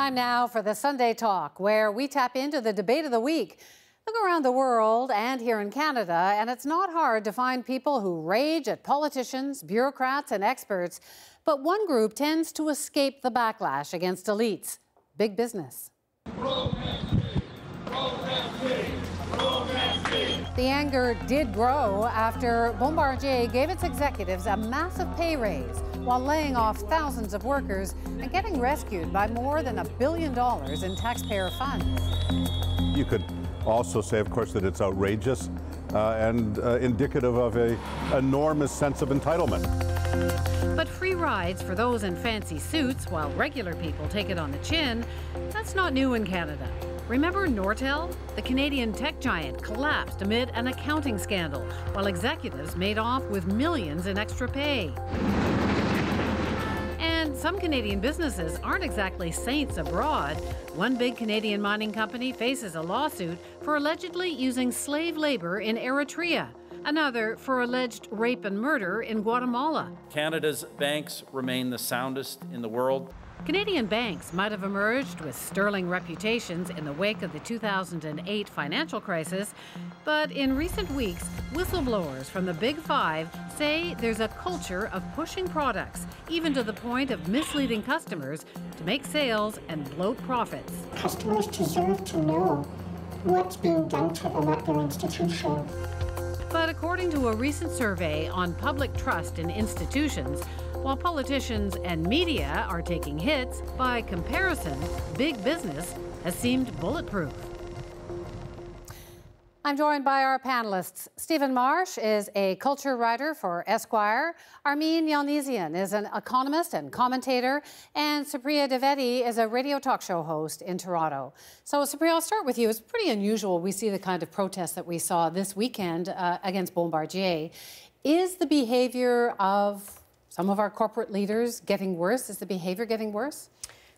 Time now for the Sunday Talk, where we tap into the debate of the week. Look around the world and here in Canada, and it's not hard to find people who rage at politicians, bureaucrats, and experts. But one group tends to escape the backlash against elites: big business. The anger did grow after Bombardier gave its executives a massive pay raise while laying off thousands of workers and getting rescued by more than $1 billion in taxpayer funds. You could also say, of course, that it's outrageous and indicative of an enormous sense of entitlement. But free rides for those in fancy suits while regular people take it on the chin, that's not new in Canada. Remember Nortel? The Canadian tech giant collapsed amid an accounting scandal, while executives made off with millions in extra pay. And some Canadian businesses aren't exactly saints abroad. One big Canadian mining company faces a lawsuit for allegedly using slave labor in Eritrea. Another for alleged rape and murder in Guatemala. Canada's banks remain the soundest in the world. Canadian banks might have emerged with sterling reputations in the wake of the 2008 financial crisis, but in recent weeks, whistleblowers from the Big Five say there's a culture of pushing products, even to the point of misleading customers to make sales and bloat profits. Customers deserve to know what's being done to them at their institution. But according to a recent survey on public trust in institutions, while politicians and media are taking hits, by comparison, big business has seemed bulletproof. I'm joined by our panelists. Stephen Marsh is a culture writer for Esquire. Armin Yalnizyan is an economist and commentator. And Supriya Dwivedi is a radio talk show host in Toronto. So, Supriya, I'll start with you. It's pretty unusual we see the kind of protests that we saw this weekend against Bombardier. Is the behavior of some of our corporate leaders getting worse? Is the behavior getting worse?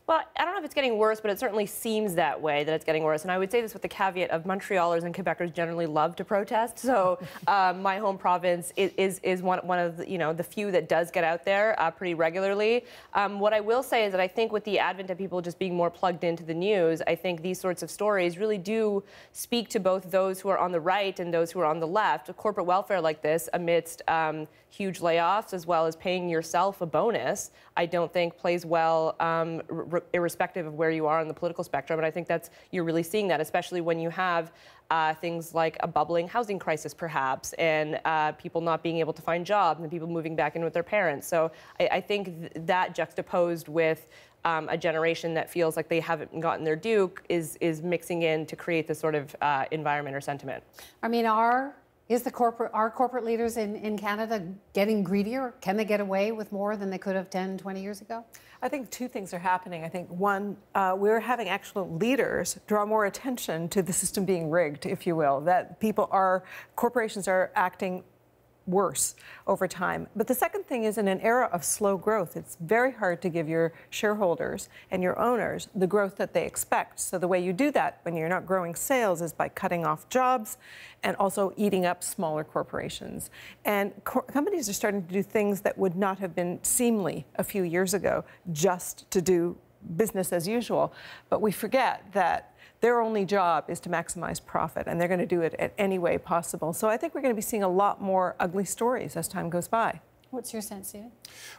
Well, I don't know if it's getting worse, but it certainly seems that way, that it's getting worse. And I would say this with the caveat of Montrealers and Quebecers generally love to protest. So my home province is one of the, the few that does get out there pretty regularly. What I will say is that I think with the advent of people just being more plugged into the news, I think these sorts of stories really do speak to both those who are on the right and those who are on the left. Corporate welfare like this, amidst huge layoffs as well as paying yourself a bonus, I don't think plays well irrespective of where you are on the political spectrum. And I think you're really seeing that, especially when you have things like a bubbling housing crisis, perhaps, and people not being able to find jobs and people moving back in with their parents. So I think that juxtaposed with a generation that feels like they haven't gotten their due is mixing in to create this sort of environment or sentiment. I mean, are corporate leaders in Canada getting greedier? Can they get away with more than they could have 10, 20 years ago? I think two things are happening. I think one, we're having actual leaders draw more attention to the system being rigged, if you will, that corporations are acting worse over time. But the second thing is, in an era of slow growth, it's very hard to give your shareholders and your owners the growth that they expect. So the way you do that when you're not growing sales is by cutting off jobs and also eating up smaller corporations. And companies are starting to do things that would not have been seemly a few years ago, just to do business as usual. But we forget that their only job is to maximize profit, and they're going to do it at any way possible. So I think we're going to be seeing a lot more ugly stories as time goes by. What's your sense, Stephen?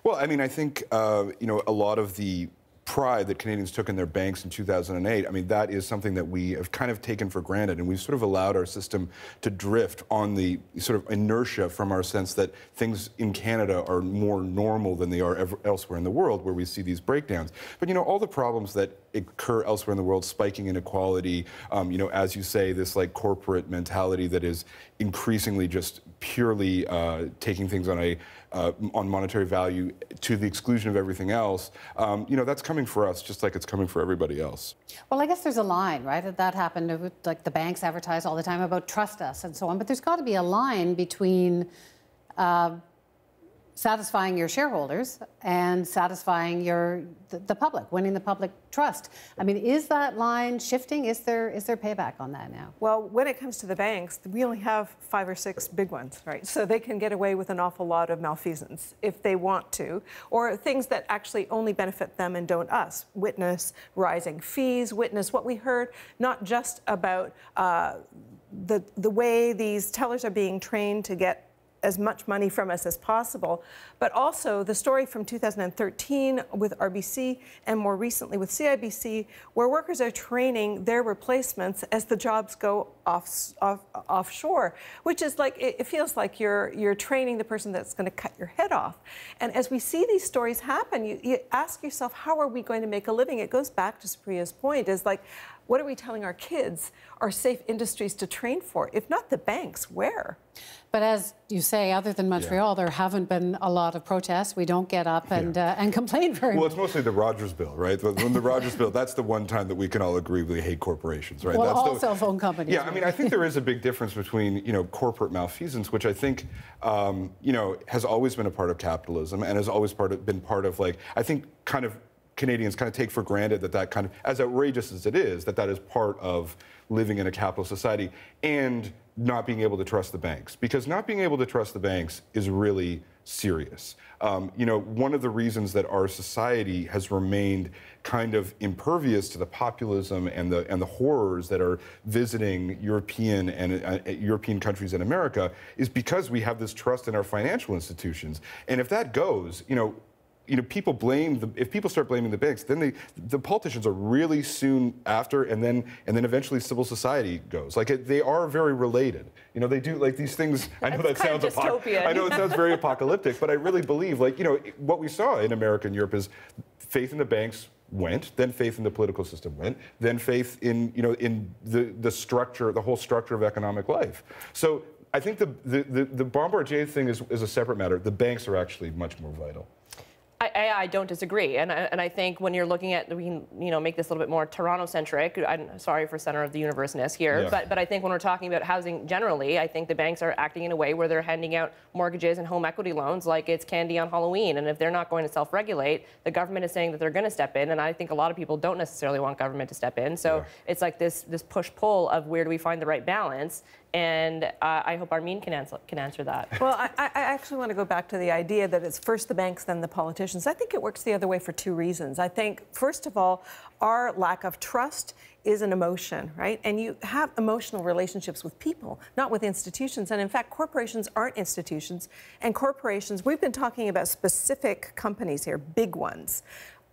Well, I mean, I think, a lot of the pride that Canadians took in their banks in 2008, I mean, that is something that we have kind of taken for granted, and we've sort of allowed our system to drift on the sort of inertia from our sense that things in Canada are more normal than they are elsewhere in the world, where we see these breakdowns. But, all the problems that occur elsewhere in the world, spiking inequality, as you say, this like corporate mentality that is increasingly just purely taking things on monetary value to the exclusion of everything else, that's coming for us just like it's coming for everybody else. Well, I guess there's a line, right? That happened, like the banks advertise all the time about trust us and so on, but there's got to be a line between satisfying your shareholders and satisfying the public, winning the public trust. I mean, is that line shifting? Is there payback on that now? Well, when it comes to the banks, we only have 5 or 6 big ones, right? So they can get away with an awful lot of malfeasance if they want to, or things that actually only benefit them and don't us. Witness rising fees, witness what we heard, not just about the way these tellers are being trained to get as much money from us as possible, but also the story from 2013 with RBC and more recently with CIBC, where workers are training their replacements as the jobs go offshore, which is like, it feels like you're training the person that's going to cut your head off. And as we see these stories happen, you ask yourself, how are we going to make a living? It goes back to Supriya's point, is like, what are we telling our kids are safe industries to train for? If not the banks, where? But as you say, other than Montreal, there haven't been a lot of protests. We don't get up and complain very much. Well, it's mostly the Rogers Bill, right? When the Rogers Bill, that's the one time that we can all agree we hate corporations, right? Well, that's all cell phone companies. Yeah, I mean, I think there is a big difference between, corporate malfeasance, which I think, has always been a part of capitalism and has always been part of, like, I think kind of Canadians kind of take for granted that kind of, as outrageous as it is, that is part of living in a capitalist society, and not being able to trust the banks. Because not being able to trust the banks is really serious. One of the reasons that our society has remained kind of impervious to the populism and the horrors that are visiting European and European countries in America is because we have this trust in our financial institutions. And if that goes, people if people start blaming the banks, then the politicians are really soon after, and then eventually civil society goes. Like, they are very related. They do, like, these things. I know that sounds I know it sounds very apocalyptic, but I really believe, like, what we saw in America and Europe is faith in the banks went, then faith in the political system went, then faith in the structure, the whole structure of economic life. So I think the Bombardier thing is a separate matter. The banks are actually much more vital. I don't disagree, and I think when you're looking at, we can make this a little bit more Toronto-centric. I'm sorry for center of the universe-ness here, yeah. but I think when we're talking about housing generally, I think the banks are acting in a way where they're handing out mortgages and home equity loans like it's candy on Halloween, and if they're not going to self-regulate, the government is saying that they're going to step in, and I think a lot of people don't necessarily want government to step in. So it's like this push-pull of where do we find the right balance. And I hope Armin can answer that. Well, I actually want to go back to the idea that it's first the banks, then the politicians. I think it works the other way for 2 reasons. I think, first of all, our lack of trust is an emotion, right? And you have emotional relationships with people, not with institutions. And in fact, corporations aren't institutions. And corporations, we've been talking about specific companies here, big ones.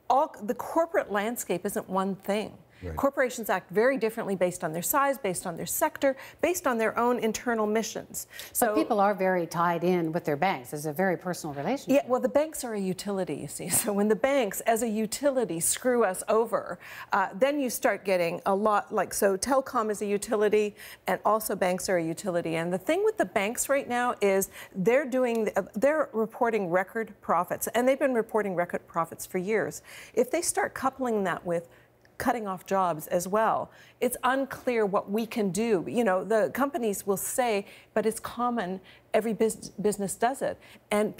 The corporate landscape isn't one thing. Right. Corporations act very differently based on their size, based on their sector, based on their own internal missions. So people are very tied in with their banks. It's a very personal relationship. Yeah, well, the banks are a utility, you see. So when the banks, as a utility, screw us over, then you start getting a lot, like, so telecom is a utility, and also banks are a utility. And the thing with the banks right now is they're reporting record profits, and they've been reporting record profits for years. If they start coupling that with cutting off jobs as well, it's unclear what we can do. The companies will say, but it's common, every business does it. And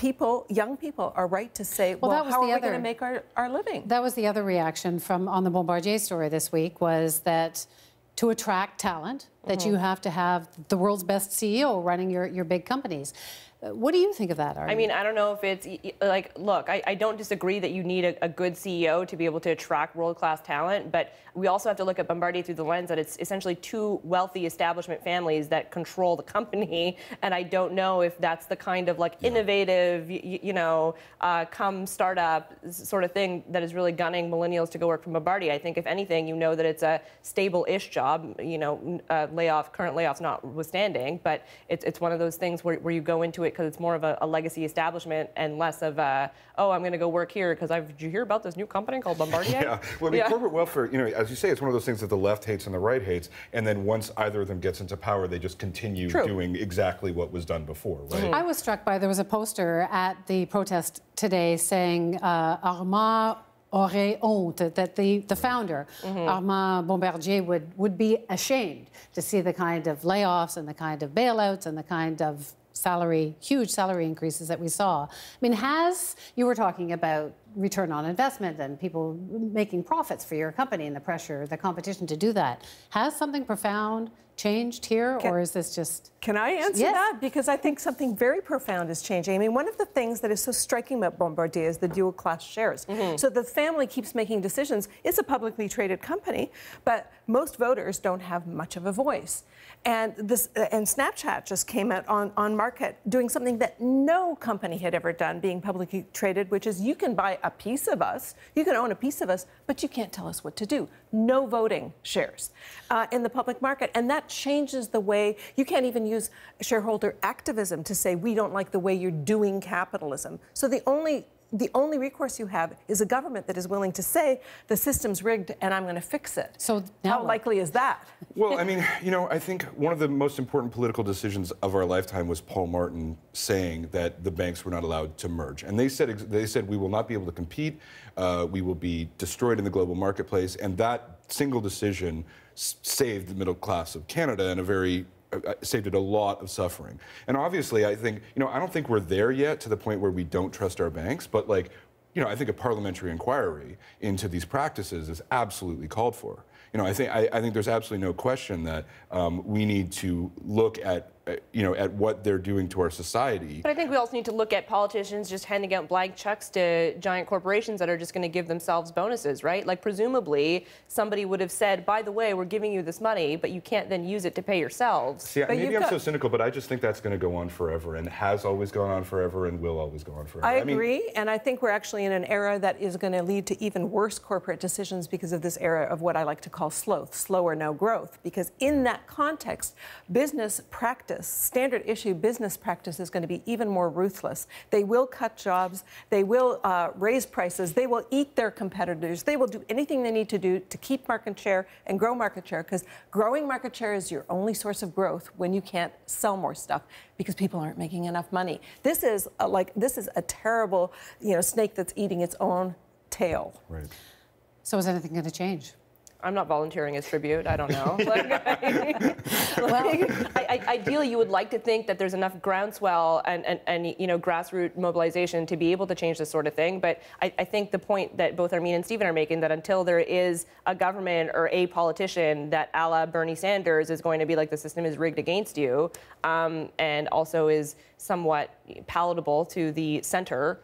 young people are right to say, well how are we going to make our living? That was the other reaction on the Bombardier story this week, was that to attract talent, that you have to have the world's best CEO running your big companies. What do you think of that, Armin? I mean, I don't know if it's, like, look, I don't disagree that you need a good CEO to be able to attract world-class talent, but we also have to look at Bombardier through the lens that it's essentially 2 wealthy establishment families that control the company, and I don't know if that's the kind of, like, innovative, come startup sort of thing that is really gunning millennials to go work for Bombardier. I think, if anything, that it's a stable-ish job, current layoffs notwithstanding, but it's one of those things where you go into it because it's more of a legacy establishment and less of I'm going to go work here because did you hear about this new company called Bombardier? Yeah, well, I mean, corporate welfare, as you say, it's one of those things that the left hates and the right hates, and then once either of them gets into power, they just continue doing exactly what was done before, right? I was struck by, there was a poster at the protest today saying Armand aurait honte, that the founder, Armand Bombardier, would be ashamed to see the kind of layoffs and the kind of bailouts and the kind of huge salary increases that we saw. I mean, you were talking about return on investment and people making profits for your company and the pressure, the competition to do that. Has something profound changed here, or is this just... Can I answer that? Because I think something very profound is changing. I mean, one of the things that is so striking about Bombardier is the dual-class shares. So the family keeps making decisions. It's a publicly traded company, but most voters don't have much of a voice. And Snapchat just came out on market doing something that no company had ever done, being publicly traded, which is you can buy a piece of us, you can own a piece of us, but you can't tell us what to do. No voting shares in the public market. And that changes the way, you can't even use shareholder activism to say we don't like the way you're doing capitalism. So the only recourse you have is a government that is willing to say the system's rigged and I'm going to fix it. So how likely is that? Well, I mean, you know, I think one of the most important political decisions of our lifetime was Paul Martin saying that the banks were not allowed to merge. And they said we will not be able to compete, we will be destroyed in the global marketplace, and that single decision saved the middle class of Canada in a very saved it a lot of suffering. And obviously, I think, you know, I don't think we're there yet to the point where we don't trust our banks, but like, you know, I think a parliamentary inquiry into these practices is absolutely called for. You know, I think there's absolutely no question that we need to look at you know, at what they're doing to our society. But I think we also need to look at politicians just handing out blank checks to giant corporations that are just going to give themselves bonuses, right? Like, presumably, somebody would have said, by the way, we're giving you this money, but you can't then use it to pay yourselves. See, maybe I'm so cynical, but I just think that's going to go on forever, and has always gone on forever, and will always go on forever. I agree, and I think we're actually in an era that is going to lead to even worse corporate decisions because of this era of what I like to call sloth, slow or no growth. Because in that context, business practice, standard issue business practice is going to be even more ruthless. They will cut jobs, they will raise prices, they will eat their competitors, they will do anything they need to do to keep market share and grow market share, because growing market share is your only source of growth when you can't sell more stuff because people aren't making enough money. This is a terrible, you know, snake that's eating its own tail. Right. So is anything going to change? I'm not volunteering as tribute. I don't know. Ideally, you would like to think that there's enough groundswell and you know, grassroots mobilization to be able to change this sort of thing. But I think the point that both Armin and Stephen are making, that until there is a government or a politician that a la Bernie Sanders is going to be like, the system is rigged against you, and also is somewhat palatable to the center,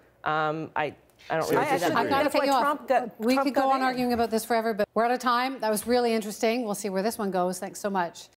I don't really see that. I've got to cut you off. We could go on arguing about this forever, but we're out of time. That was really interesting. We'll see where this one goes. Thanks so much.